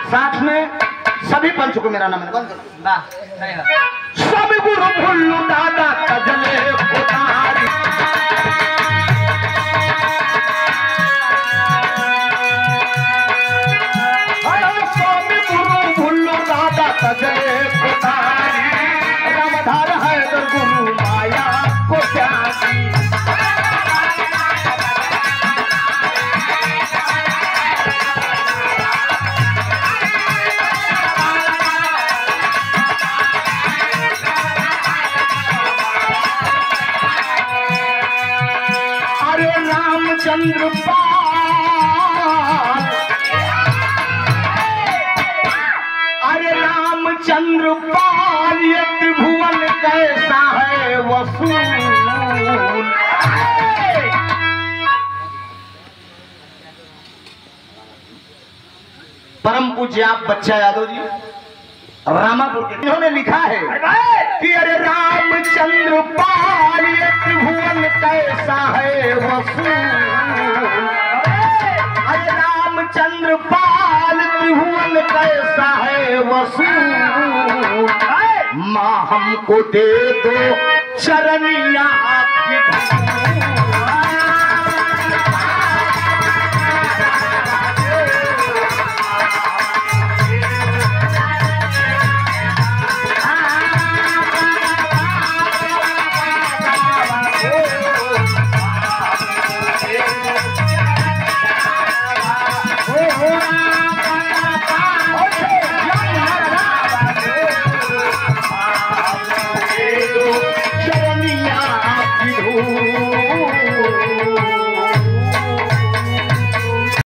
साथ में सभी पंच को मेरा नमन। सब गुरु भुल्लू दादा तजले उतारी, सब गुरु भुल्लू दादा तजले उतारी, रामधार है गुरु माया को त्यागी। रामचंद्र पाल, अरे रामचंद्र पाल, ये त्रिभुवन कैसा है वसूल। परम पूज्य आप बच्चा यादव जी रामापुर के, इन्होंने लिखा है कि अरे रामचंद्र पाल, ये त्रिभुवन कैसा है वसूल। अरे रामचंद्र पाल, त्रिभुवन कैसा है वसूल। माँ हमको दे दो चरनिया की